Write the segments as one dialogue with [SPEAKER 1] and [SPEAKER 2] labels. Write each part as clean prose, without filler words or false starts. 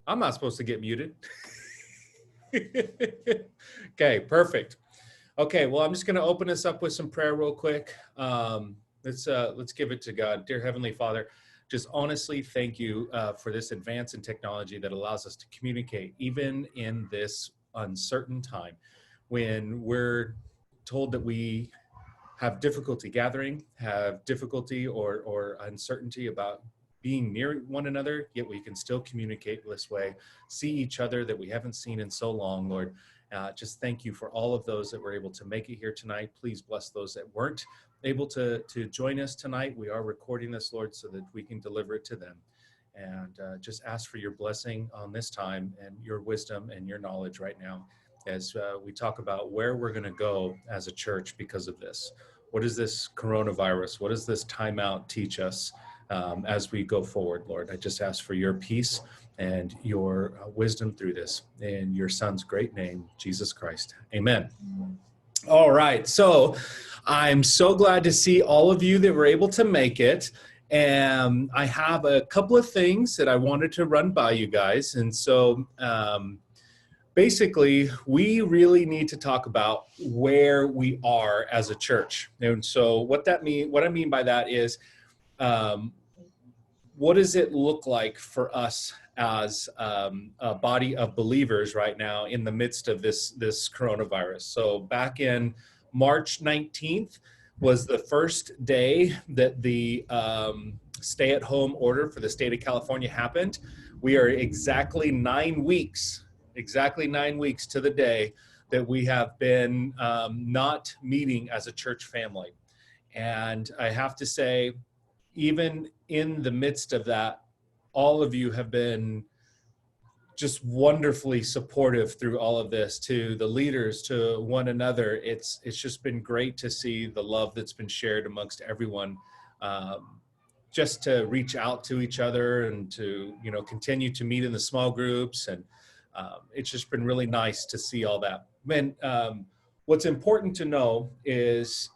[SPEAKER 1] I'm not supposed to get muted. Okay, perfect. Okay, well, I'm just going to open this up with some prayer real quick. Let's give it to God. Dear Heavenly Father, just honestly thank you for this advance in technology that allows us to communicate even in this uncertain time when we're told that we have difficulty gathering, have difficulty or uncertainty about being near one another, yet we can still communicate this way, see each other that we haven't seen in so long, Lord. Just thank you for all of those that were able to make it here tonight. Please bless those that weren't able to join us tonight. We are recording this, Lord, so that we can deliver it to them. And just ask for your blessing on this time and your wisdom and your knowledge right now as we talk about where we're going to go as a church because of this. What is this coronavirus? What does this timeout teach us as we go forward, Lord? I just ask for your peace and your wisdom through this. In your Son's great name, Jesus Christ. Amen. All right. So I'm so glad to see all of you that were able to make it. And I have a couple of things that I wanted to run by you guys. And so basically, we really need to talk about where we are as a church. And so what I mean by that is, what does it look like for us as a body of believers right now in the midst of this coronavirus? So back in March 19th was the first day that the stay-at-home order for the state of California happened. We are exactly 9 weeks to the day that we have been not meeting as a church family. And I have to say, even in the midst of that, all of you have been just wonderfully supportive through all of this, to the leaders, to one another. It's just been great to see the love that's been shared amongst everyone, just to reach out to each other and to, continue to meet in the small groups. And it's just been really nice to see all that. What's important to know is,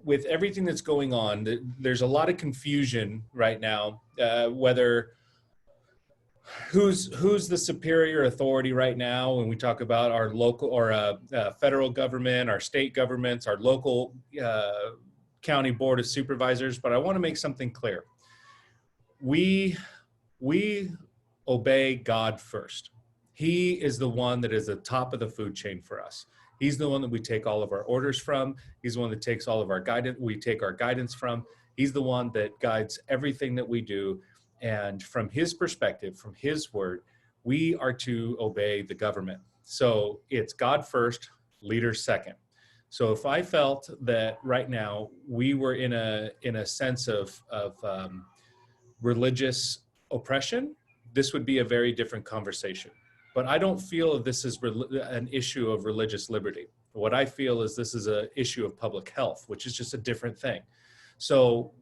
[SPEAKER 1] with everything that's going on, there's a lot of confusion right now, whether who's the superior authority right now when we talk about our local or federal government, our state governments, our local county board of supervisors. But I want to make something clear. We obey God first. He is the one that is the top of the food chain for us. He's the one that we take all of our orders from. He's the one that takes all of our guidance. We take our guidance from. He's the one that guides everything that we do. And from his perspective, from his word, we are to obey the government. So it's God first, leaders second. So if I felt that right now we were in a sense of religious oppression, this would be a very different conversation. But I don't feel this is an issue of religious liberty. What I feel is this is an issue of public health, which is just a different thing. So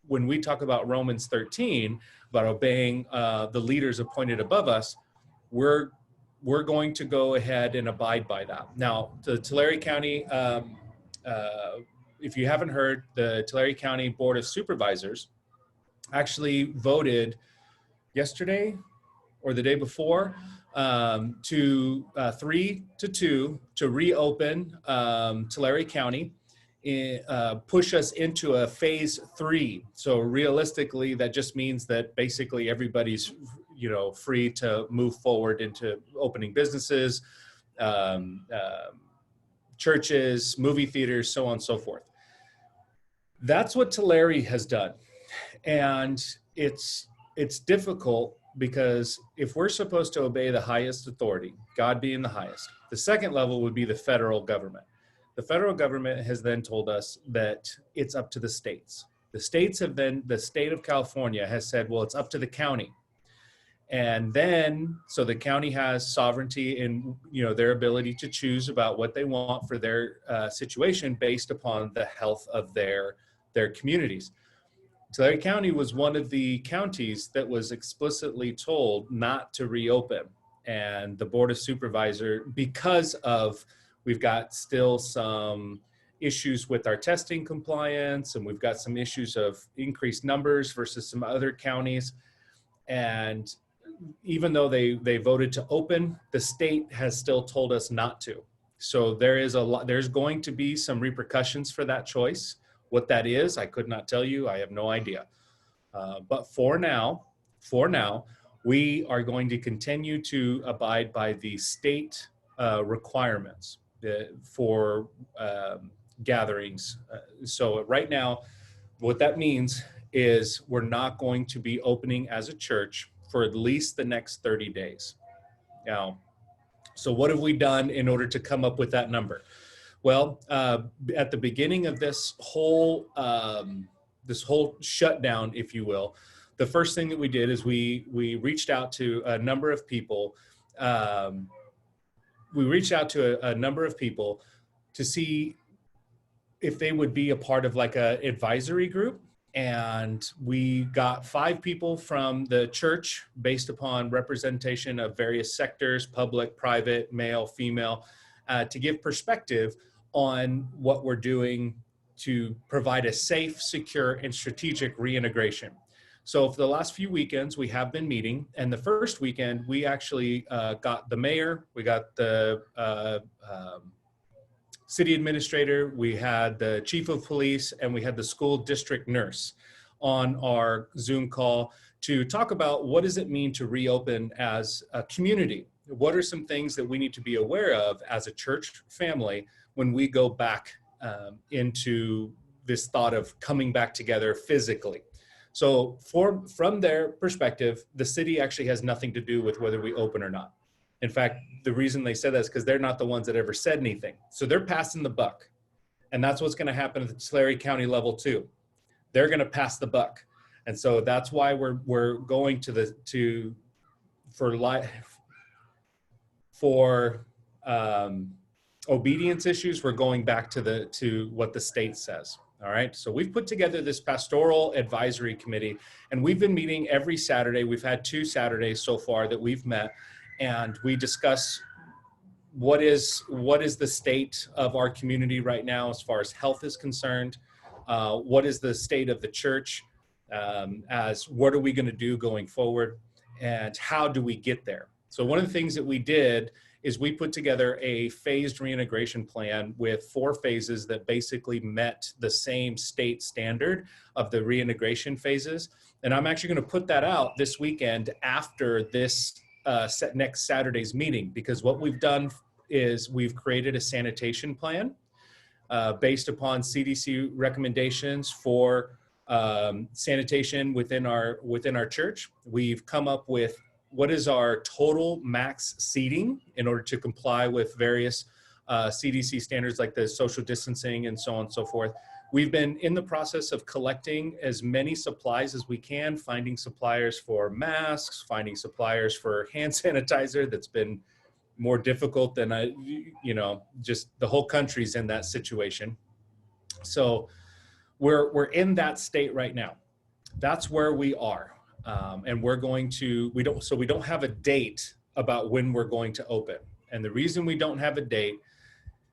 [SPEAKER 1] when we talk about Romans 13, about obeying the leaders appointed above us, we're going to go ahead and abide by that. Now, the Tulare County, if you haven't heard, the Tulare County Board of Supervisors actually voted yesterday or the day before to 3-2 to reopen Tulare County, push us into a phase 3. So realistically, that just means that basically everybody's free to move forward into opening businesses, churches, movie theaters, so on and so forth. That's what Tulare has done, and it's difficult. Because if we're supposed to obey the highest authority, God being the highest, the second level would be the federal government. The federal government has then told us that it's up to the states. The state of California has said, well, it's up to the county. And then, so the county has sovereignty in, their ability to choose about what they want for their situation based upon the health of their communities. Tulare County was one of the counties that was explicitly told not to reopen. And the Board of Supervisors, because of, we've got still some issues with our testing compliance, and we've got some issues of increased numbers versus some other counties. And even though they voted to open, the state has still told us not to. So there's going to be some repercussions for that choice. What that is, I could not tell you. I have no idea. But for now, we are going to continue to abide by the state requirements for gatherings. So right now, what that means is we're not going to be opening as a church for at least the next 30 days. Now, so what have we done in order to come up with that number? Well, at the beginning of this whole shutdown, if you will, the first thing that we did is we reached out to a number of people. To see if they would be a part of like a advisory group. And we got 5 people from the church based upon representation of various sectors, public, private, male, female, to give perspective on what we're doing to provide a safe, secure, and strategic reintegration. So for the last few weekends, we have been meeting. And the first weekend, we actually got the mayor, we got the city administrator, we had the chief of police, and we had the school district nurse on our Zoom call to talk about what does it mean to reopen as a community? What are some things that we need to be aware of as a church family when we go back into this thought of coming back together physically? So from their perspective, the city actually has nothing to do with whether we open or not. In fact, the reason they said that is because they're not the ones that ever said anything. So they're passing the buck. And that's what's going to happen at the Tulare County level too. They're going to pass the buck. And so that's why we're going for obedience issues, we're going back to what the state says. All right. So we've put together this pastoral advisory committee, and we've been meeting every Saturday. We've had 2 Saturdays so far that we've met. And we discuss what is the state of our community right now as far as health is concerned. What is the state of the church? As what are we going to do going forward? And how do we get there? So one of the things that we did is we put together a phased reintegration plan with 4 phases that basically met the same state standard of the reintegration phases. And I'm actually going to put that out this weekend after this next Saturday's meeting, because what we've done is we've created a sanitation plan based upon CDC recommendations for sanitation within our church. We've come up with what is our total max seating in order to comply with various CDC standards like the social distancing and so on and so forth. We've been in the process of collecting as many supplies as we can, finding suppliers for masks, finding suppliers for hand sanitizer. That's been more difficult than just the whole country's in that situation. So we're in that state right now. That's where we are. And we don't have a date about when we're going to open. And the reason we don't have a date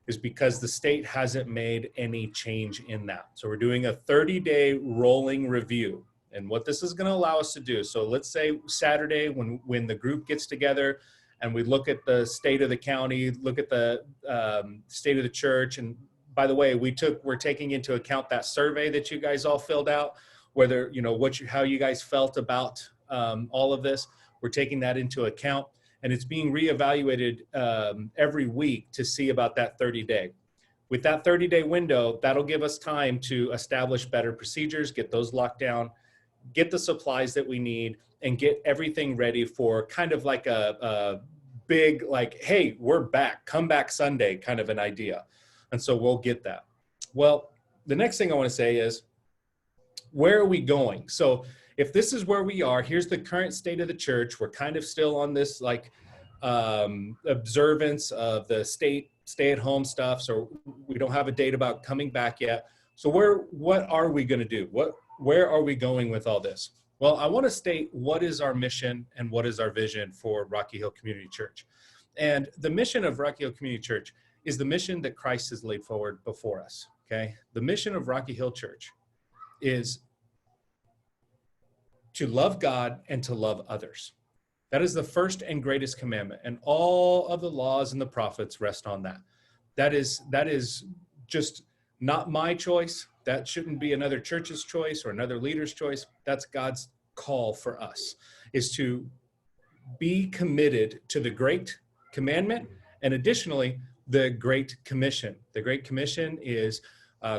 [SPEAKER 1] is because the state hasn't made any change in that. So we're doing a 30-day rolling review. And what this is going to allow us to do, so let's say Saturday when the group gets together and we look at the state of the county, look at the state of the church. And by the way, we're taking into account that survey that you guys all filled out, whether, how you guys felt about all of this. We're taking that into account. And it's being reevaluated every week to see about that 30-day. With that 30-day window, that'll give us time to establish better procedures, get those locked down, get the supplies that we need, and get everything ready for kind of like a big, like, hey, we're back, come back Sunday kind of an idea. And so we'll get that. Well, the next thing I want to say is, where are we going? So if this is where we are, here's the current state of the church. We're kind of still on this observance of the stay-at-home stuff. So we don't have a date about coming back yet. So what are we going to do? Where are we going with all this? Well, I want to state what is our mission and what is our vision for Rocky Hill Community Church. And the mission of Rocky Hill Community Church is the mission that Christ has laid forward before us. Okay. The mission of Rocky Hill Church is to love God and to love others. That is the first and greatest commandment, and all of the laws and the prophets rest on that. That is just not my choice. That shouldn't be another church's choice or another leader's choice. That's God's call for us, is to be committed to the great commandment and additionally the Great Commission. The Great Commission is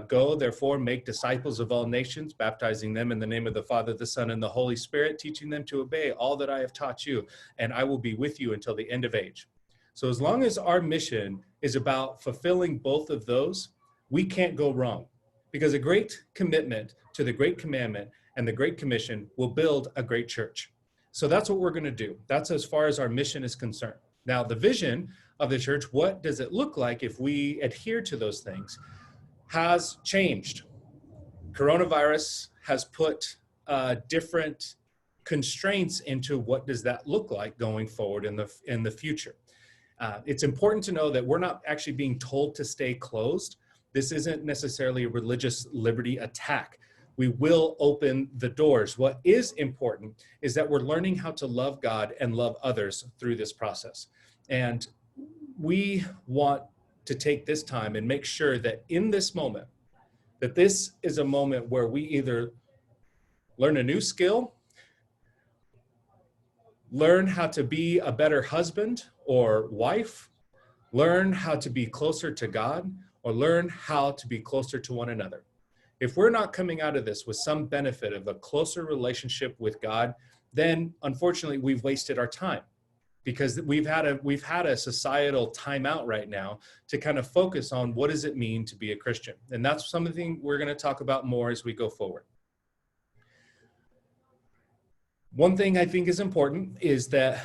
[SPEAKER 1] go, therefore, make disciples of all nations, baptizing them in the name of the Father, the Son, and the Holy Spirit, teaching them to obey all that I have taught you, and I will be with you until the end of age. So as long as our mission is about fulfilling both of those, we can't go wrong, because a great commitment to the Great Commandment and the Great Commission will build a great church. So that's what we're going to do. That's as far as our mission is concerned. Now, the vision of the church, what does it look like if we adhere to those things, has changed. Coronavirus has put different constraints into what does that look like going forward in the future. It's important to know that we're not actually being told to stay closed. This isn't necessarily a religious liberty attack. We will open the doors. What is important is that we're learning how to love God and love others through this process. And we want to take this time and make sure that in this moment, that this is a moment where we either learn a new skill, learn how to be a better husband or wife, learn how to be closer to God, or learn how to be closer to one another. If we're not coming out of this with some benefit of a closer relationship with God, then unfortunately we've wasted our time, because we've had a societal timeout right now to kind of focus on what does it mean to be a Christian. And that's something we're going to talk about more as we go forward. One thing I think is important is that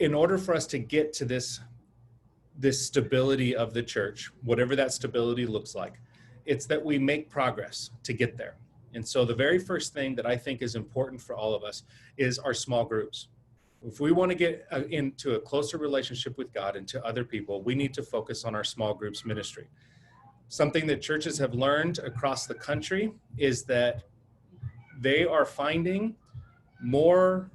[SPEAKER 1] in order for us to get to this stability of the church, whatever that stability looks like, it's that we make progress to get there. And so the very first thing that I think is important for all of us is our small groups. If we want to get into a closer relationship with God and to other people, we need to focus on our small groups ministry. Something that churches have learned across the country is that they are finding more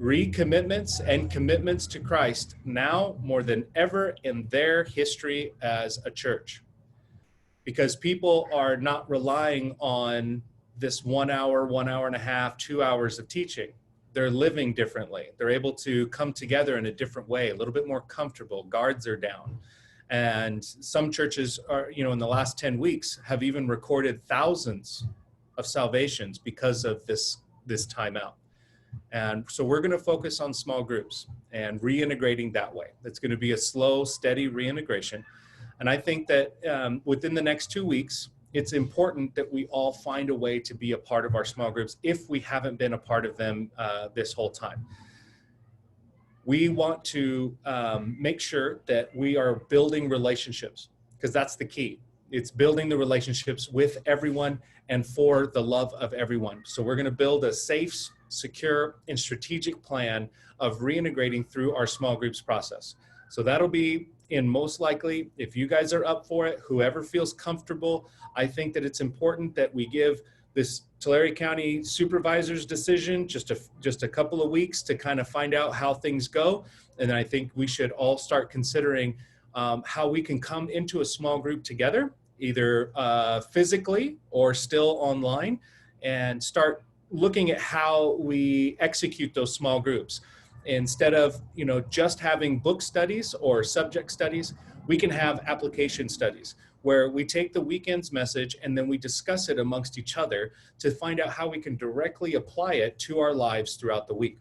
[SPEAKER 1] recommitments and commitments to Christ now more than ever in their history as a church, because people are not relying on this 1 hour, 1 hour and a half, 2 hours of teaching. They're living differently. They're able to come together in a different way, a little bit more comfortable. Guards are down. And some churches are, in the last 10 weeks have even recorded thousands of salvations because of this timeout. And so we're going to focus on small groups and reintegrating that way. It's going to be a slow, steady reintegration. And I think that within the next 2 weeks, it's important that we all find a way to be a part of our small groups if we haven't been a part of them this whole time. We want to make sure that we are building relationships, because that's the key. It's building the relationships with everyone and for the love of everyone. So we're going to build a safe, secure, and strategic plan of reintegrating through our small groups process. So that'll be in most likely, if you guys are up for it, whoever feels comfortable. I think that it's important that we give this Tulare County supervisor's decision just a couple of weeks to kind of find out how things go. And I think we should all start considering how we can come into a small group together, either physically or still online, and start looking at how we execute those small groups. Instead of, just having book studies or subject studies, we can have application studies where we take the weekend's message and then we discuss it amongst each other to find out how we can directly apply it to our lives throughout the week.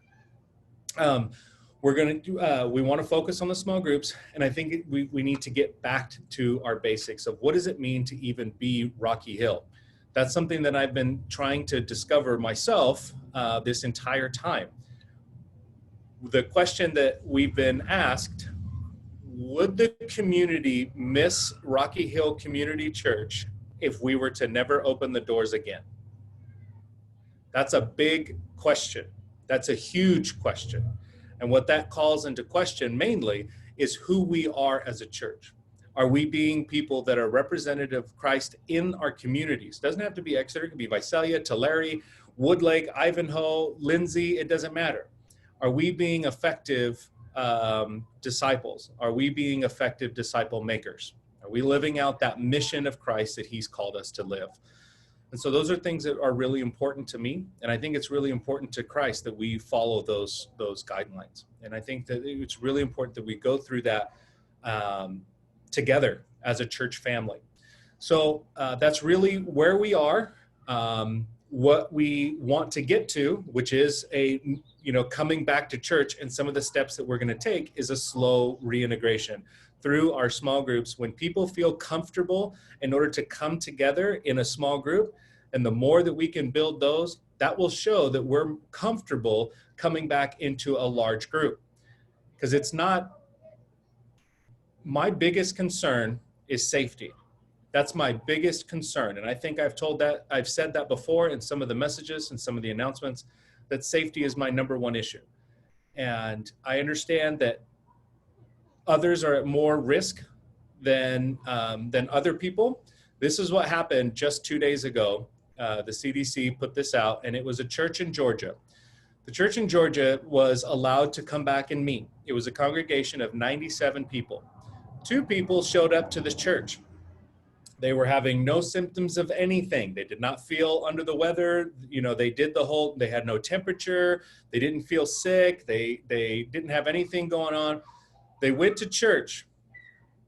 [SPEAKER 1] We want to focus on the small groups, and I think we need to get back to our basics of what does it mean to even be Rocky Hill. That's something that I've been trying to discover myself this entire time. The question that we've been asked, would the community miss Rocky Hill Community Church if we were to never open the doors again? That's a big question. That's a huge question. And what that calls into question mainly is who we are as a church. Are we being people that are representative of Christ in our communities? Doesn't have to be Exeter, it could be Visalia, Tulare, Woodlake, Ivanhoe, Lindsay, it doesn't matter. Are we being effective disciples? Are we being effective disciple makers? Are we living out that mission of Christ that he's called us to live? And so those are things that are really important to me. And I think it's really important to Christ that we follow those guidelines. And I think that it's really important that we go through that together as a church family. So that's really where we are. What we want to get to, which is coming back to church, and some of the steps that we're going to take is a slow reintegration through our small groups. When people feel comfortable in order to come together in a small group, and the more that we can build those, that will show that we're comfortable coming back into a large group. Because it's not, my biggest concern is safety. That's my biggest concern. And I think I've said that before in some of the messages and some of the announcements, that safety is my number one issue. And I understand that others are at more risk than other people. This is what happened just 2 days ago. The CDC put this out, and it was a church in Georgia. The church in Georgia was allowed to come back and meet. It was a congregation of 97 people. 2 people showed up to the church. They were having no symptoms of anything. They did not feel under the weather. They had no temperature. They didn't feel sick. They didn't have anything going on. They went to church.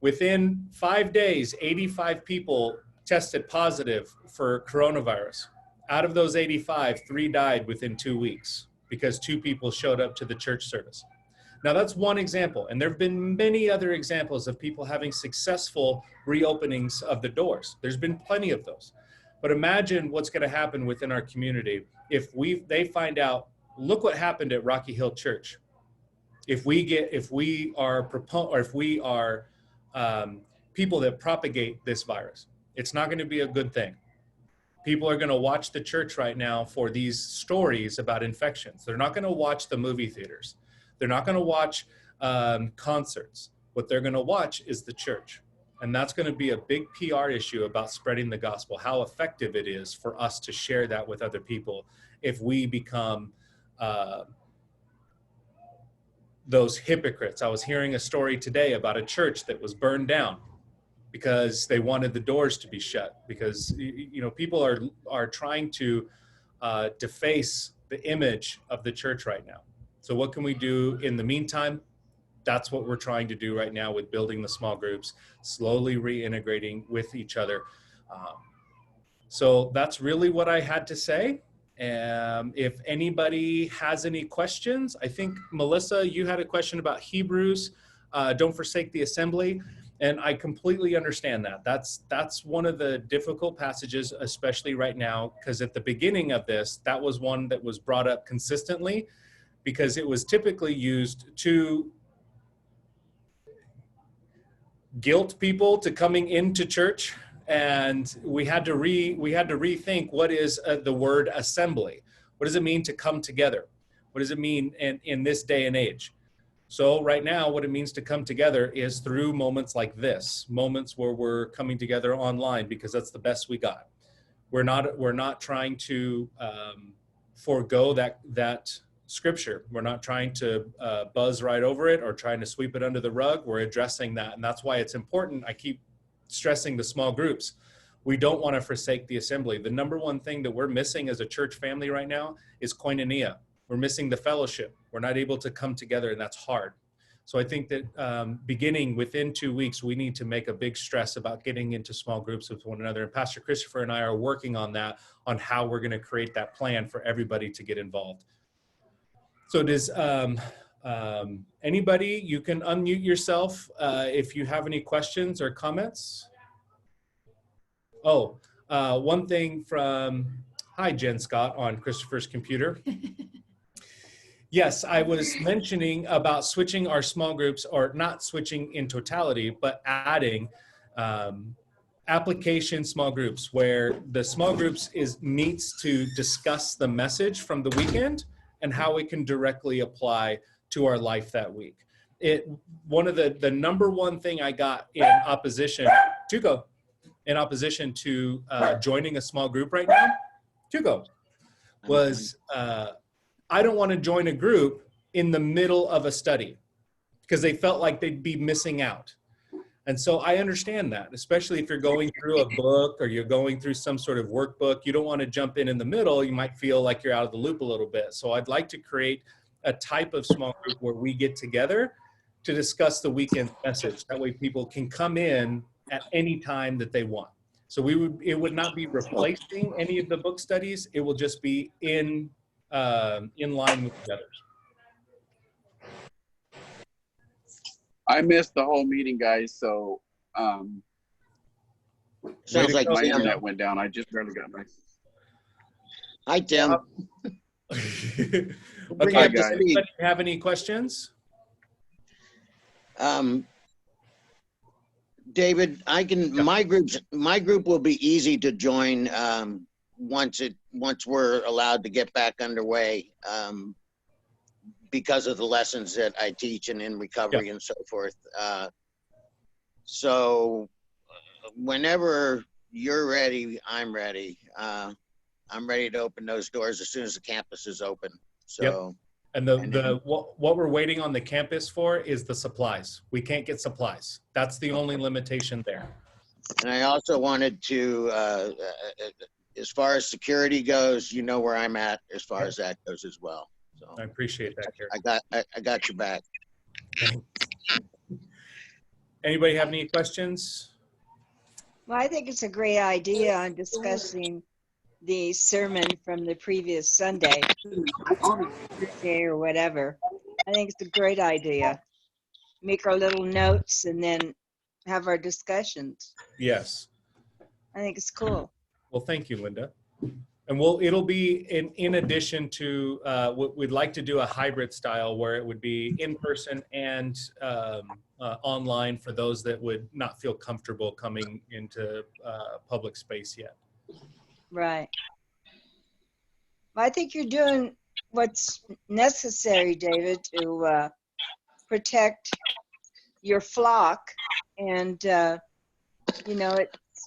[SPEAKER 1] Within 5 days, 85 people tested positive for coronavirus. Out of those 85, 3 died within 2 weeks because 2 people showed up to the church service. Now that's one example, and there have been many other examples of people having successful reopenings of the doors. There's been plenty of those. But imagine what's going to happen within our community if they find out, look what happened at Rocky Hill Church. If we are people that propagate this virus, it's not going to be a good thing. People are going to watch the church right now for these stories about infections. They're not going to watch the movie theaters. They're not going to watch concerts. What they're going to watch is the church. And that's going to be a big PR issue about spreading the gospel, how effective it is for us to share that with other people if we become those hypocrites. I was hearing a story today about a church that was burned down because they wanted the doors to be shut, because people are trying to deface the image of the church right now. So what can we do in the meantime? That's what we're trying to do right now with building the small groups, slowly reintegrating with each other. So that's really what I had to say. If anybody has any questions, I think, Melissa, you had a question about Hebrews, don't forsake the assembly. And I completely understand that. That's one of the difficult passages, especially right now, because at the beginning of this, that was one that was brought up consistently, because it was typically used to guilt people to coming into church. And we had to rethink what is the word assembly. What does it mean to come together? What does it mean in this day and age? So right now, what it means to come together is through moments like this, moments where we're coming together online, because that's the best we got. We're not trying to forego that scripture. We're not trying to buzz right over it or trying to sweep it under the rug. We're addressing that. And that's why it's important. I keep stressing the small groups. We don't want to forsake the assembly. The number one thing that we're missing as a church family right now is koinonia. We're missing the fellowship. We're not able to come together, and that's hard. So I think that beginning within 2 weeks, we need to make a big stress about getting into small groups with one another. And Pastor Christopher and I are working on that, on how we're going to create that plan for everybody to get involved. So does anybody, you can unmute yourself if you have any questions or comments. Oh, one thing from, hi, Jen Scott on Christopher's computer. Yes, I was mentioning about switching our small groups, or not switching in totality, but adding application small groups, where the small groups meets to discuss the message from the weekend and how it can directly apply to our life that week. One of the number one thing I got in opposition to joining a small group right now, was I don't want to join a group in the middle of a study because they felt like they'd be missing out. And so I understand that, especially if you're going through a book or you're going through some sort of workbook, you don't want to jump in the middle. You might feel like you're out of the loop a little bit. So I'd like to create a type of small group where we get together to discuss the weekend message. That way people can come in at any time that they want. So it would not be replacing any of the book studies. It will just be in line with the others.
[SPEAKER 2] I missed the whole meeting, guys, so
[SPEAKER 3] Sounds like
[SPEAKER 2] my
[SPEAKER 3] Tim.
[SPEAKER 2] internet went down. I just barely got my.
[SPEAKER 3] Hi, Tim.
[SPEAKER 1] Okay,
[SPEAKER 3] Bring up the
[SPEAKER 1] does
[SPEAKER 3] speed.
[SPEAKER 1] anybody have any questions?
[SPEAKER 3] David, my group will be easy to join once we're allowed to get back underway, because of the lessons that I teach and in recovery and so forth. So whenever you're ready, I'm ready. I'm ready to open those doors as soon as the campus is open. So.
[SPEAKER 1] And what we're waiting on the campus for is the supplies. We can't get supplies. That's the only limitation there.
[SPEAKER 3] And I also wanted to, as far as security goes, you know where I'm at as far as that goes as well. So
[SPEAKER 1] I appreciate that, Gary.
[SPEAKER 3] I got your back.
[SPEAKER 1] Anybody have any questions?
[SPEAKER 4] Well, I think it's a great idea on discussing the sermon from the previous Sunday, Thursday or whatever. I think it's a great idea. Make our little notes and then have our discussions.
[SPEAKER 1] Yes.
[SPEAKER 4] I think it's cool.
[SPEAKER 1] Well, thank you, Linda. And it'll be in addition to what we'd like to do a hybrid style where it would be in person and online for those that would not feel comfortable coming into public space yet.
[SPEAKER 4] Right. Well, I think you're doing what's necessary, David, to protect your flock. And,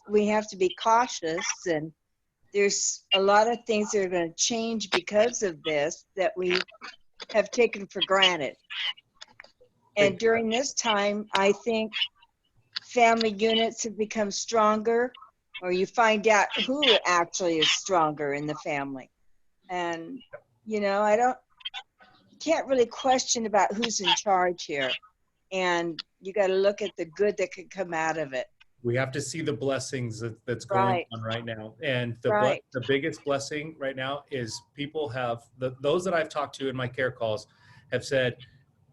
[SPEAKER 4] we have to be cautious, and there's a lot of things that are going to change because of this that we have taken for granted. And during this time, I think family units have become stronger, or you find out who actually is stronger in the family. And, can't really question about who's in charge here. And you got to look at the good that could come out of it.
[SPEAKER 1] We have to see the blessings that's going on right now. And the biggest blessing right now is people have, those that I've talked to in my care calls have said,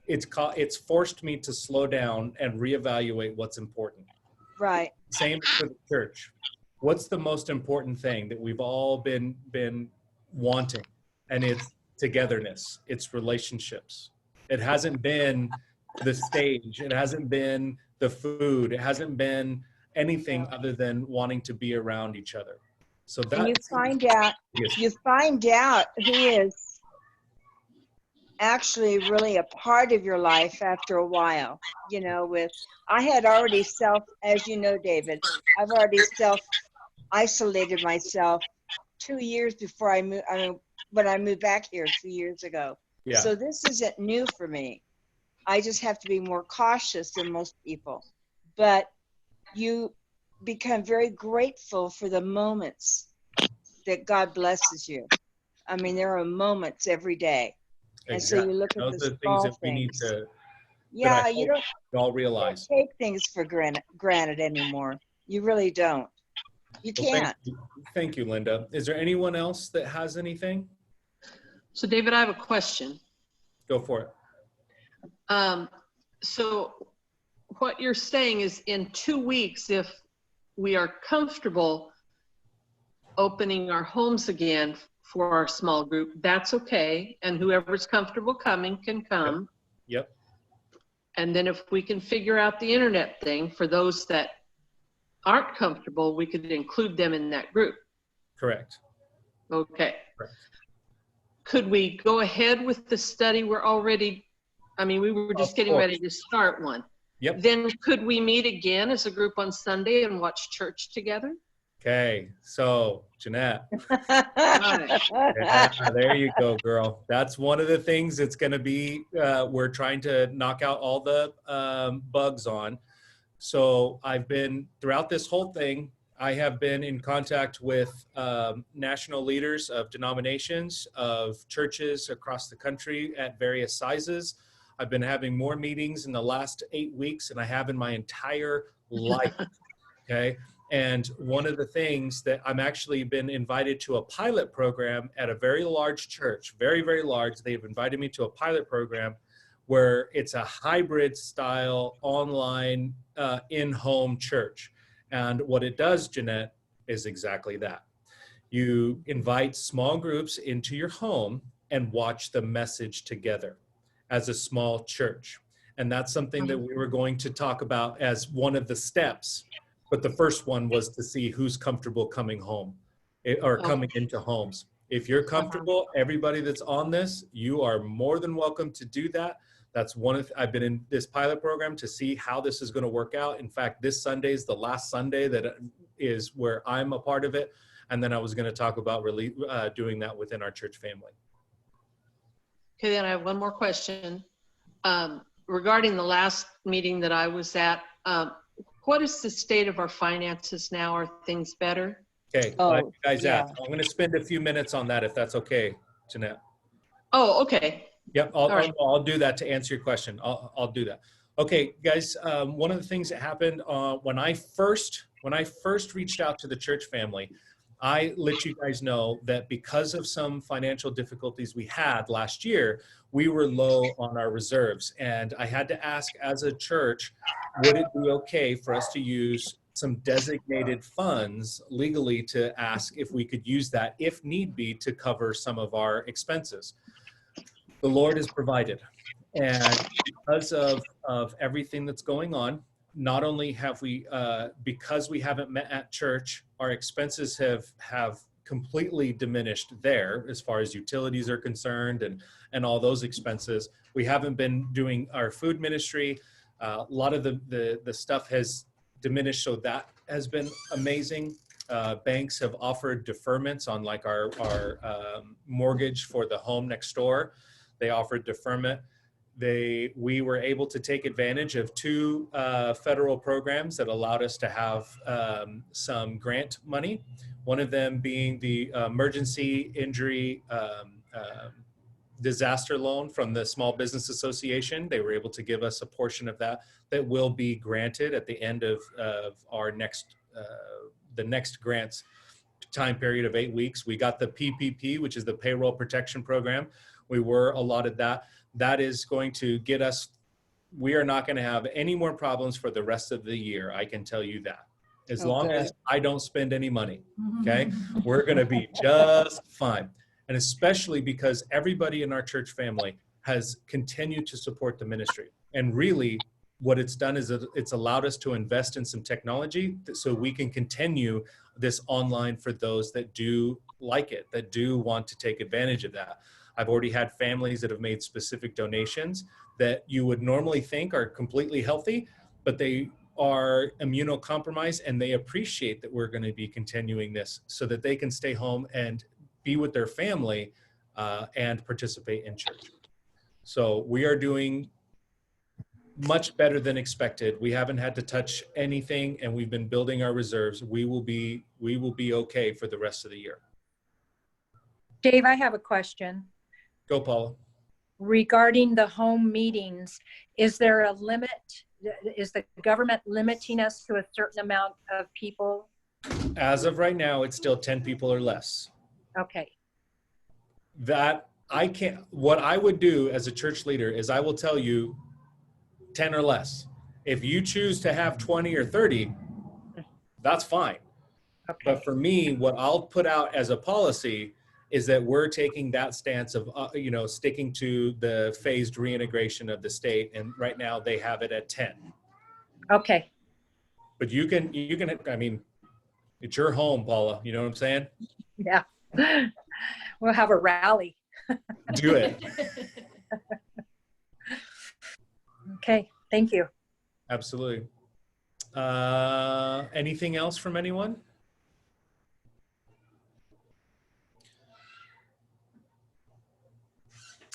[SPEAKER 1] it's forced me to slow down and reevaluate what's important.
[SPEAKER 4] Right.
[SPEAKER 1] Same for the church. What's the most important thing that we've all been wanting? And it's togetherness. It's relationships. It hasn't been the stage. It hasn't been the food. It hasn't been anything other than wanting to be around each other. So that,
[SPEAKER 4] and you find out who is actually really a part of your life after a while. I had already as you know, David, I've already isolated myself 2 years before I moved. When I moved back here 2 years ago.
[SPEAKER 1] Yeah.
[SPEAKER 4] So this isn't new for me. I just have to be more cautious than most people. But you become very grateful for the moments that God blesses you. I mean, there are moments every day.
[SPEAKER 1] exactly.
[SPEAKER 4] And so you look at
[SPEAKER 1] those
[SPEAKER 4] the
[SPEAKER 1] are the
[SPEAKER 4] small
[SPEAKER 1] things that we need
[SPEAKER 4] things.
[SPEAKER 1] to.
[SPEAKER 4] Yeah, you don't
[SPEAKER 1] all realize.
[SPEAKER 4] take things for granted anymore. You really don't. You can't.
[SPEAKER 1] Thank you, Linda. Is there anyone else that has anything?
[SPEAKER 5] So David, I have a question.
[SPEAKER 1] Go for it.
[SPEAKER 5] So what you're saying is in 2 weeks, if we are comfortable opening our homes again for our small group, that's okay. And whoever's comfortable coming can come.
[SPEAKER 1] Yep.
[SPEAKER 5] And then if we can figure out the internet thing for those that aren't comfortable, we could include them in that group.
[SPEAKER 1] Correct.
[SPEAKER 5] Okay.
[SPEAKER 1] Correct.
[SPEAKER 5] Could we go ahead with the study? We were just getting ready to start one.
[SPEAKER 1] Yep.
[SPEAKER 5] Then could we meet again as a group on Sunday and watch church together?
[SPEAKER 1] Okay, so Jeanette,
[SPEAKER 5] Right.
[SPEAKER 1] yeah, there you go, girl. That's one of the things that's going to be, we're trying to knock out all the bugs on. So I've been, throughout this whole thing, I have been in contact with national leaders of denominations, of churches across the country at various sizes. I've been having more meetings in the last 8 weeks than I have in my entire life. Okay. And one of the things that I'm actually been invited to a pilot program at a very large church, very, very large. They've invited me to a pilot program where it's a hybrid style online in-home church. And what it does, Jeanette, is exactly that. You invite small groups into your home and watch the message together as a small church. And that's something that we were going to talk about as one of the steps. But the first one was to see who's comfortable coming home or coming into homes. If you're comfortable, everybody that's on this, you are more than welcome to do that. That's one of, I've been in this pilot program to see how this is going to work out. In fact, this Sunday is the last Sunday that is where I'm a part of it. And then I was going to talk about really doing that within our church family.
[SPEAKER 5] Okay, then I have one more question. Regarding the last meeting that I was at, what is the state of our finances now? Are things better?
[SPEAKER 1] Okay, glad you guys
[SPEAKER 4] yeah.
[SPEAKER 1] asked. I'm going to spend a few minutes on that if that's okay, Jeanette.
[SPEAKER 5] Oh, okay.
[SPEAKER 1] Yep,
[SPEAKER 5] right.
[SPEAKER 1] I'll do that to answer your question. I'll do that. Okay, guys, one of the things that happened when I first reached out to the church family, I let you guys know that because of some financial difficulties we had last year, we were low on our reserves. And I had to ask as a church, would it be okay for us to use some designated funds legally to ask if we could use that, if need be, to cover some of our expenses? The Lord has provided. And because of everything that's going on, not only have we, because we haven't met at church, our expenses have completely diminished there as far as utilities are concerned and all those expenses. We haven't been doing our food ministry. A lot of the stuff has diminished, so that has been amazing. Banks have offered deferments on like our mortgage for the home next door. They offered deferment. We were able to take advantage of 2 federal programs that allowed us to have some grant money. One of them being the emergency injury disaster loan from the Small Business Association. They were able to give us a portion of that will be granted at the end of our the next grants time period of 8 weeks. We got the PPP, which is the Payroll Protection Program. We were allotted that. That is going to get us, we are not going to have any more problems for the rest of the year. I can tell you that. As long as I don't spend any money, okay? We're going to be just fine. And especially because everybody in our church family has continued to support the ministry. And really what it's done is it's allowed us to invest in some technology so we can continue this online for those that do like it, that do want to take advantage of that. I've already had families that have made specific donations that you would normally think are completely healthy, but they are immunocompromised and they appreciate that we're going to be continuing this so that they can stay home and be with their family and participate in church. So we are doing much better than expected. We haven't had to touch anything and we've been building our reserves. We will be okay for the rest of the year.
[SPEAKER 6] Dave, I have a question.
[SPEAKER 1] Go, Paula.
[SPEAKER 6] Regarding the home meetings, is there a limit? Is the government limiting us to a certain amount of people?
[SPEAKER 1] As of right now, it's still 10 people or less.
[SPEAKER 6] Okay.
[SPEAKER 1] That I can't, what I would do as a church leader is I will tell you 10 or less. If you choose to have 20 or 30, that's fine.
[SPEAKER 6] Okay.
[SPEAKER 1] But for me, what I'll put out as a policy is that we're taking that stance of, sticking to the phased reintegration of the state. And right now they have it at 10.
[SPEAKER 6] Okay.
[SPEAKER 1] But you can, I mean, it's your home, Paula. You know what I'm saying?
[SPEAKER 6] Yeah. We'll have a rally.
[SPEAKER 1] Do it.
[SPEAKER 6] Okay. Thank you.
[SPEAKER 1] Absolutely. Anything else from anyone?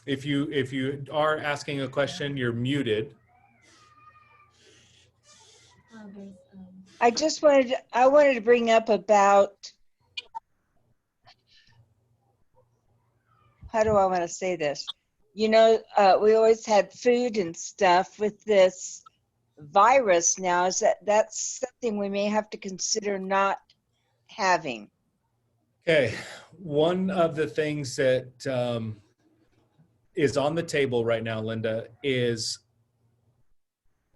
[SPEAKER 1] If you are asking a question, you're muted.
[SPEAKER 4] I wanted to bring up about, how do I want to say this? You know, we always had food and stuff. With this virus now, that's something we may have to consider not having.
[SPEAKER 1] Okay, one of the things that is on the table right now, Linda, is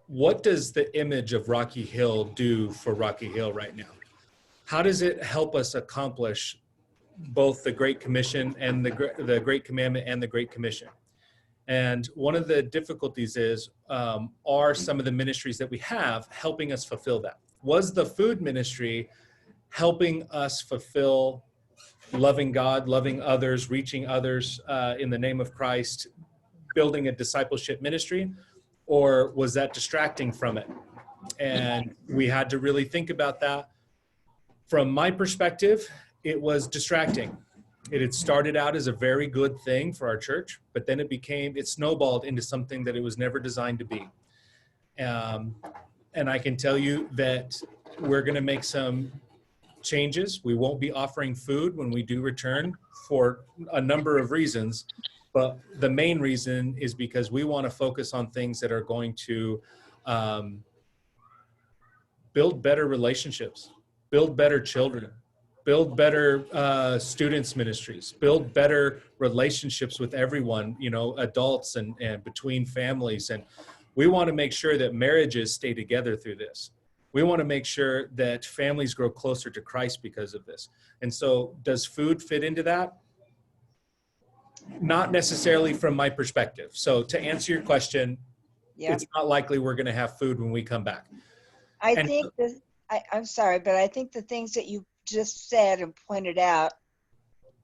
[SPEAKER 1] what does the image of Rocky Hill do for Rocky Hill right now? How does it help us accomplish both the Great Commission and the Great Commandment and the Great Commission? And one of the difficulties is, are some of the ministries that we have helping us fulfill that? Was the food ministry helping us fulfill loving God, loving others, reaching others in the name of Christ, building a discipleship ministry? Or was that distracting from it? And we had to really think about that. From my perspective, it was distracting. It had started out as a very good thing for our church, but then it snowballed into something that it was never designed to be. And I can tell you that we're going to make some changes. We won't be offering food when we do return for a number of reasons. But the main reason is because we want to focus on things that are going to build better relationships, build better children, build better students ministries, build better relationships with everyone, you know, adults and between families. And we want to make sure that marriages stay together through this. We want to make sure that families grow closer to Christ because of this. And so does food fit into that? Not necessarily from my perspective. So to answer your question, It's not likely we're going to have food when we come back.
[SPEAKER 4] I'm sorry, but I think the things that you just said and pointed out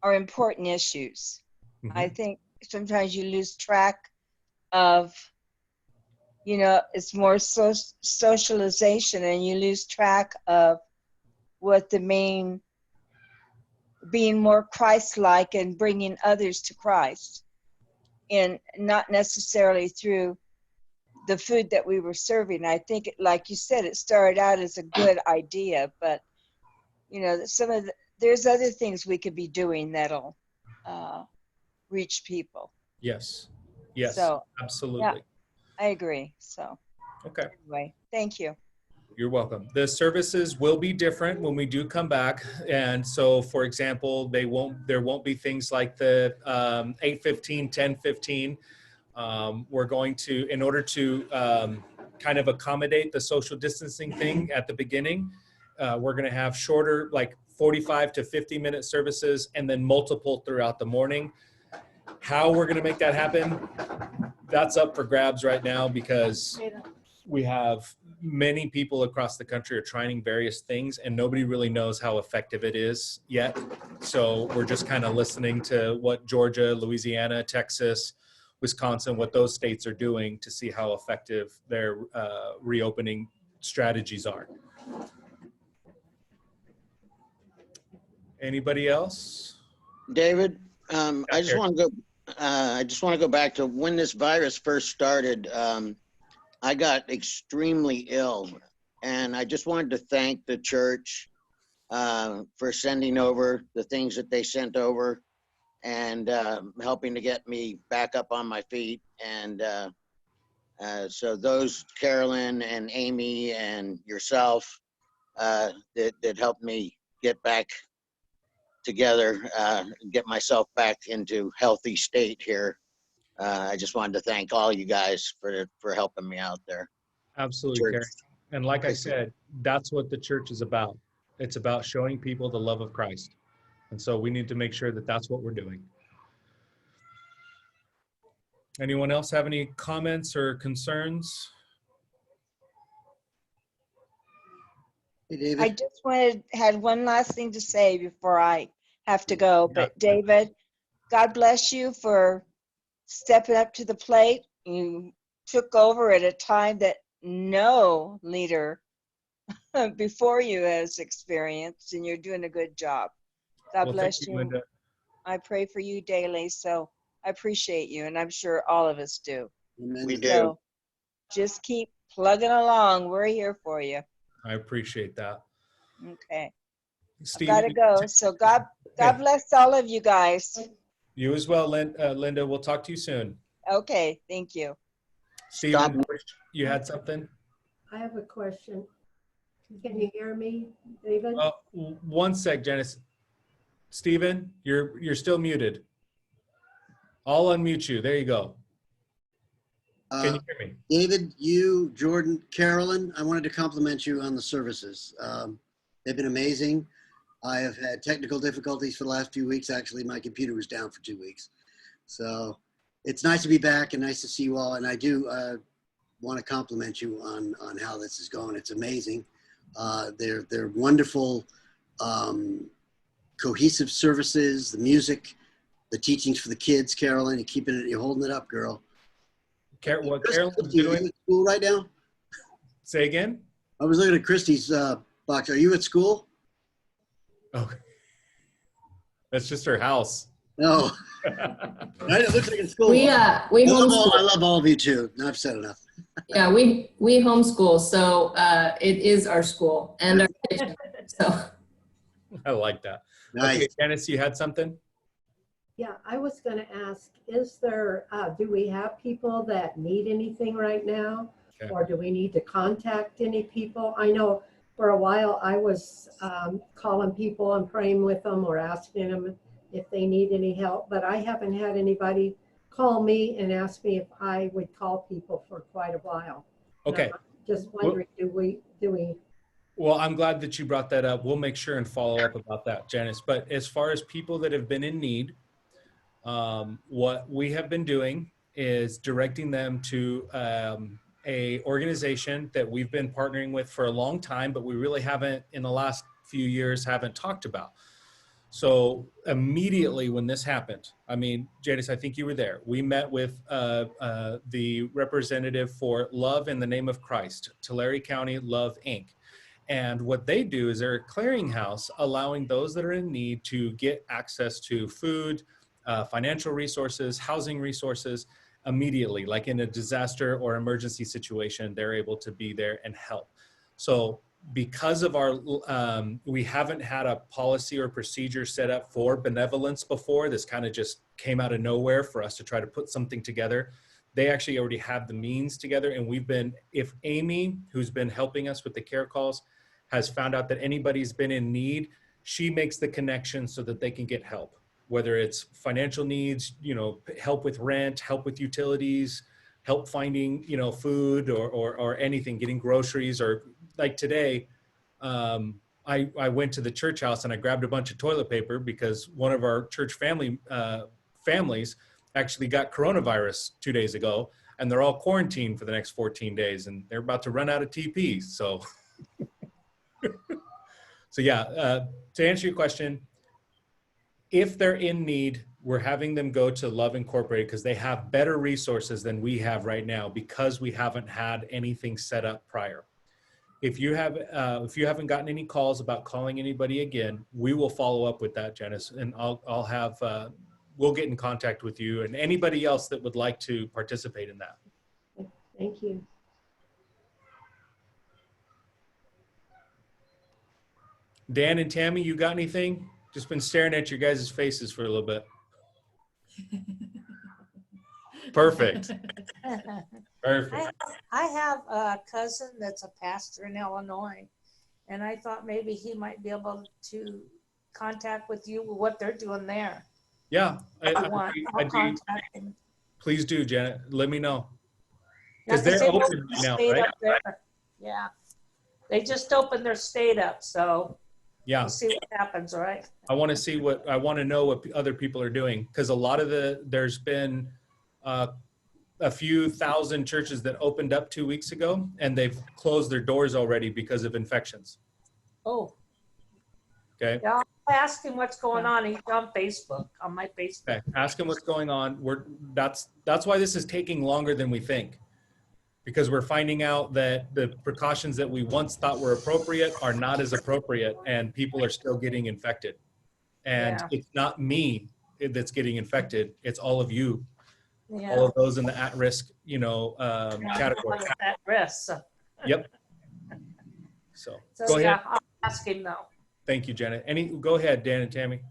[SPEAKER 4] are important issues.
[SPEAKER 1] Mm-hmm.
[SPEAKER 4] I think sometimes you lose track of, you know, it's more socialization, and you lose track of what the main, being more Christ-like and bringing others to Christ, and not necessarily through the food that we were serving. I think, like you said, it started out as a good idea, but you know, there's other things we could be doing that'll reach people.
[SPEAKER 1] Yes,
[SPEAKER 4] So,
[SPEAKER 1] absolutely.
[SPEAKER 4] yeah, I agree. So,
[SPEAKER 1] okay.
[SPEAKER 4] Anyway, thank you.
[SPEAKER 1] You're welcome. The services will be different when we do come back. And so, for example, there won't be things like the 8:15, 10:15. We're going to, in order to kind of accommodate the social distancing thing at the beginning, we're going to have shorter, like 45 to 50-minute services, and then multiple throughout the morning. How we're going to make that happen, that's up for grabs right now, because we have many people across the country are trying various things, and nobody really knows how effective it is yet. So we're just kind of listening to what Georgia, Louisiana, Texas, Wisconsin, what those states are doing to see how effective their reopening strategies are. Anybody else?
[SPEAKER 3] David, I just want to go back to when this virus first started. I got extremely ill, and I just wanted to thank the church for sending over the things that they sent over, and helping to get me back up on my feet. And so those, Carolyn and Amy and yourself, that helped me get back together, get myself back into healthy state here. I just wanted to thank all you guys for helping me out there.
[SPEAKER 1] Absolutely, Gary. And like I said, that's what the church is about. It's about showing people the love of Christ. And so we need to make sure that that's what we're doing. Anyone else have any comments or concerns?
[SPEAKER 7] Hey, David.
[SPEAKER 4] I just had one last thing to say before I have to go. But David, God bless you for stepping up to the plate. You took over at a time that no leader before you has experienced, and you're doing a good job. God bless you.
[SPEAKER 1] Linda.
[SPEAKER 4] I pray for you daily. So I appreciate you, and I'm sure all of us do.
[SPEAKER 7] Amen.
[SPEAKER 3] We do.
[SPEAKER 4] So just keep plugging along. We're here for you.
[SPEAKER 1] I appreciate that.
[SPEAKER 4] Okay.
[SPEAKER 1] Steve,
[SPEAKER 4] Gotta go. So God bless all of you guys.
[SPEAKER 1] you as well, Linda. We'll talk to you soon.
[SPEAKER 4] Okay. Thank you.
[SPEAKER 1] Stephen, you had something?
[SPEAKER 8] I have a question. Can you hear me, David?
[SPEAKER 1] One sec, Janice. Stephen, you're still muted. I'll unmute you. There you go. Can you hear me?
[SPEAKER 7] David, you, Jordan, Carolyn, I wanted to compliment you on the services. They've been amazing. I have had technical difficulties for the last few weeks. Actually, my computer was down for 2 weeks. So it's nice to be back and nice to see you all. And I do want to compliment you on how this is going. It's amazing. They're wonderful, cohesive services, the music, the teachings for the kids. Carolyn, you're holding it up, girl.
[SPEAKER 1] What
[SPEAKER 7] Chris,
[SPEAKER 1] Carolyn's
[SPEAKER 7] are you
[SPEAKER 1] doing?
[SPEAKER 7] at school right now?
[SPEAKER 1] Say again?
[SPEAKER 7] I was looking at Christy's box. Are you at school?
[SPEAKER 1] Oh, that's just her house.
[SPEAKER 7] No. It looks like it's school.
[SPEAKER 9] We homeschool.
[SPEAKER 7] I love all of you too. No, I've said enough.
[SPEAKER 9] Yeah, we homeschool, so it is our school and our kitchen. So
[SPEAKER 1] I like that.
[SPEAKER 7] Nice.
[SPEAKER 1] Okay, Janice, you had something?
[SPEAKER 8] Yeah, I was going to ask, do we have people that need anything right now?
[SPEAKER 1] Okay.
[SPEAKER 8] Or do we need to contact any people? I know for a while I was calling people and praying with them or asking them if they need any help, but I haven't had anybody call me and ask me if I would call people for quite a while.
[SPEAKER 1] Okay.
[SPEAKER 8] And I'm just wondering, do we?
[SPEAKER 1] Well, I'm glad that you brought that up. We'll make sure and follow up about that, Janice. But as far as people that have been in need, what we have been doing is directing them to a organization that we've been partnering with for a long time, but we really haven't, in the last few years, haven't talked about. So immediately when this happened, I mean, Janice, I think you were there. We met with the representative for Love in the Name of Christ, Tulare County Love, Inc. And what they do is they're a clearinghouse allowing those that are in need to get access to food, financial resources, housing resources immediately, like in a disaster or emergency situation, they're able to be there and help. So because of our, we haven't had a policy or procedure set up for benevolence before. This kind of just came out of nowhere for us to try to put something together. They actually already have the means together. And we've been, if Amy, who's been helping us with the care calls, has found out that anybody's been in need, she makes the connection so that they can get help, whether it's financial needs, you know, help with rent, help with utilities, help finding, you know, food or anything, getting groceries, or like today, I went to the church house and I grabbed a bunch of toilet paper because one of our church families actually got coronavirus 2 days ago, and they're all quarantined for the next 14 days and they're about to run out of TP. So, so yeah, to answer your question, if they're in need, we're having them go to Love Incorporated because they have better resources than we have right now because we haven't had anything set up prior. If you haven't gotten any calls about calling anybody again, we will follow up with that, Janice, and we'll get in contact with you and anybody else that would like to participate in that.
[SPEAKER 8] Thank you.
[SPEAKER 1] Dan and Tammy, you got anything? Just been staring at your guys' faces for a little bit. Perfect. Perfect.
[SPEAKER 10] I have a cousin that's a pastor in Illinois, and I thought maybe he might be able to contact with you with what they're doing there.
[SPEAKER 1] Yeah,
[SPEAKER 10] I'll contact him.
[SPEAKER 1] Please do, Janet. Let me know.
[SPEAKER 10] Yeah,
[SPEAKER 1] Because they're open right now, right?
[SPEAKER 10] up there. Yeah. They just opened their state up, so
[SPEAKER 1] Yeah.
[SPEAKER 10] we'll see what happens, all right?
[SPEAKER 1] I want to know what other people are doing, because a lot of there's been a few thousand churches that opened up 2 weeks ago, and they've closed their doors already because of infections.
[SPEAKER 10] Oh.
[SPEAKER 1] Okay.
[SPEAKER 10] Yeah, I'll ask him what's going on. He's on Facebook, on my Facebook.
[SPEAKER 1] Okay. Ask him what's going on. That's why this is taking longer than we think, because we're finding out that the precautions that we once thought were appropriate are not as appropriate, and people are still getting infected. And
[SPEAKER 10] Yeah.
[SPEAKER 1] it's not me. that's getting infected. It's all of you,
[SPEAKER 10] Yeah.
[SPEAKER 1] all of those in the at-risk, category.
[SPEAKER 10] At risk. So,
[SPEAKER 1] Yep. So
[SPEAKER 10] so
[SPEAKER 1] go
[SPEAKER 10] yeah,
[SPEAKER 1] ahead.
[SPEAKER 10] I'll ask him now.
[SPEAKER 1] Thank you, Janet. Go ahead, Dan and Tammy.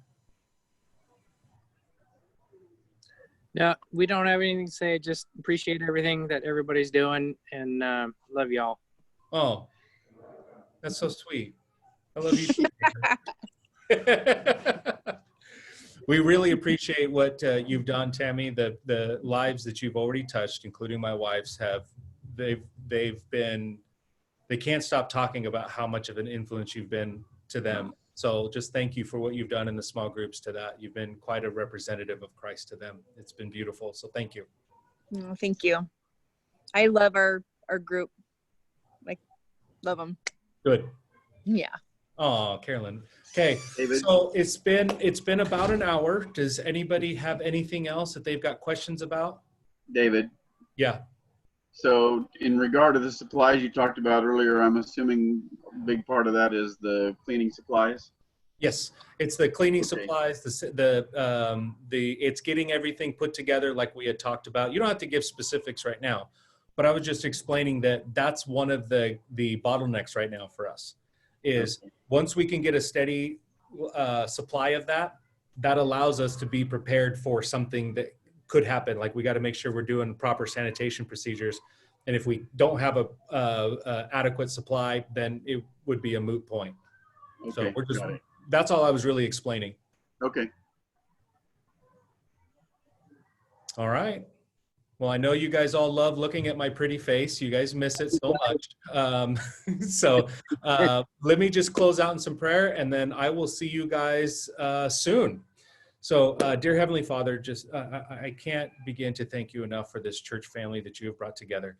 [SPEAKER 11] No, we don't have anything to say. Just appreciate everything that everybody's doing, and love y'all.
[SPEAKER 1] Oh, that's so sweet. I love you. We really appreciate what you've done, Tammy. The lives that you've already touched, including my wife's, they can't stop talking about how much of an influence you've been to them. So just thank you for what you've done in the small groups to that. You've been quite a representative of Christ to them. It's been beautiful. So thank you.
[SPEAKER 12] Oh, thank you. I love our group. Like, love them.
[SPEAKER 1] Good.
[SPEAKER 12] Yeah.
[SPEAKER 1] Oh, Carolyn. Okay.
[SPEAKER 2] David?
[SPEAKER 1] So it's been about an hour. Does anybody have anything else that they've got questions about?
[SPEAKER 2] David,
[SPEAKER 1] Yeah.
[SPEAKER 2] so in regard to the supplies you talked about earlier, I'm assuming a big part of that is the cleaning supplies?
[SPEAKER 1] Yes, it's the cleaning
[SPEAKER 2] Okay.
[SPEAKER 1] supplies, it's getting everything put together like we had talked about. You don't have to give specifics right now, but I was just explaining that that's one of the bottlenecks right now for us is once we can get a steady supply of that allows us to be prepared for something that could happen. Like we got to make sure we're doing proper sanitation procedures. And if we don't have a adequate supply, then it would be a moot point. So we're just, that's all I was really explaining.
[SPEAKER 2] Okay.
[SPEAKER 1] All right. Well, I know you guys all love looking at my pretty face. You guys miss it so much. Let me just close out in some prayer, and then I will see you guys soon. So, dear Heavenly Father, just I can't begin to thank you enough for this church family that you have brought together.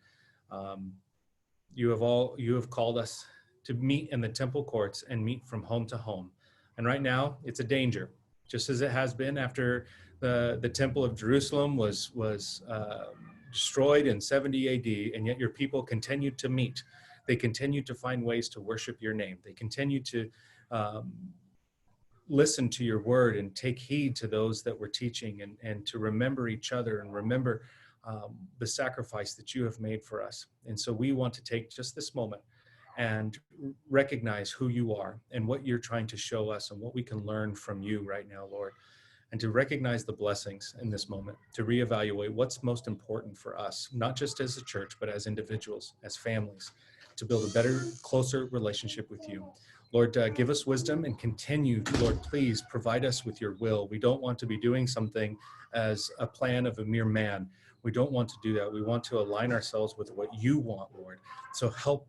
[SPEAKER 1] You have called us to meet in the temple courts and meet from home to home. And right now, it's a danger, just as it has been after the temple of Jerusalem was destroyed in 70 AD, and yet your people continued to meet. They continued to find ways to worship your name. They continued to listen to your word and take heed to those that were teaching, and to remember each other and remember the sacrifice that you have made for us. And so we want to take just this moment and recognize who you are and what you're trying to show us and what we can learn from you right now, Lord. And to recognize the blessings in this moment, to reevaluate what's most important for us, not just as a church, but as individuals, as families, to build a better, closer relationship with you. Lord, give us wisdom and continue, Lord, please provide us with your will. We don't want to be doing something as a plan of a mere man. We don't want to do that. We want to align ourselves with what you want, Lord. So help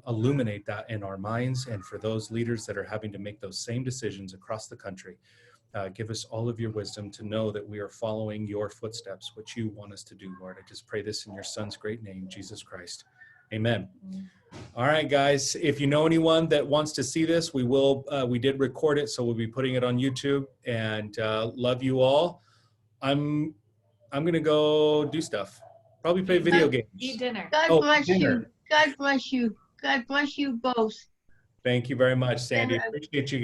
[SPEAKER 1] illuminate that in our minds, and for those leaders that are having to make those same decisions across the country. Give us all of your wisdom to know that we are following your footsteps, what you want us to do, Lord. I just pray this in your son's great name, Jesus Christ. Amen. All right, guys, if you know anyone that wants to see this, we did record it, so we'll be putting it on YouTube, and love you all. I'm going to go do stuff. Probably play video games.
[SPEAKER 13] Eat dinner.
[SPEAKER 14] God bless
[SPEAKER 1] dinner.
[SPEAKER 14] you. God bless you. God bless you both.
[SPEAKER 1] Thank you very much, Sandy. Appreciate you.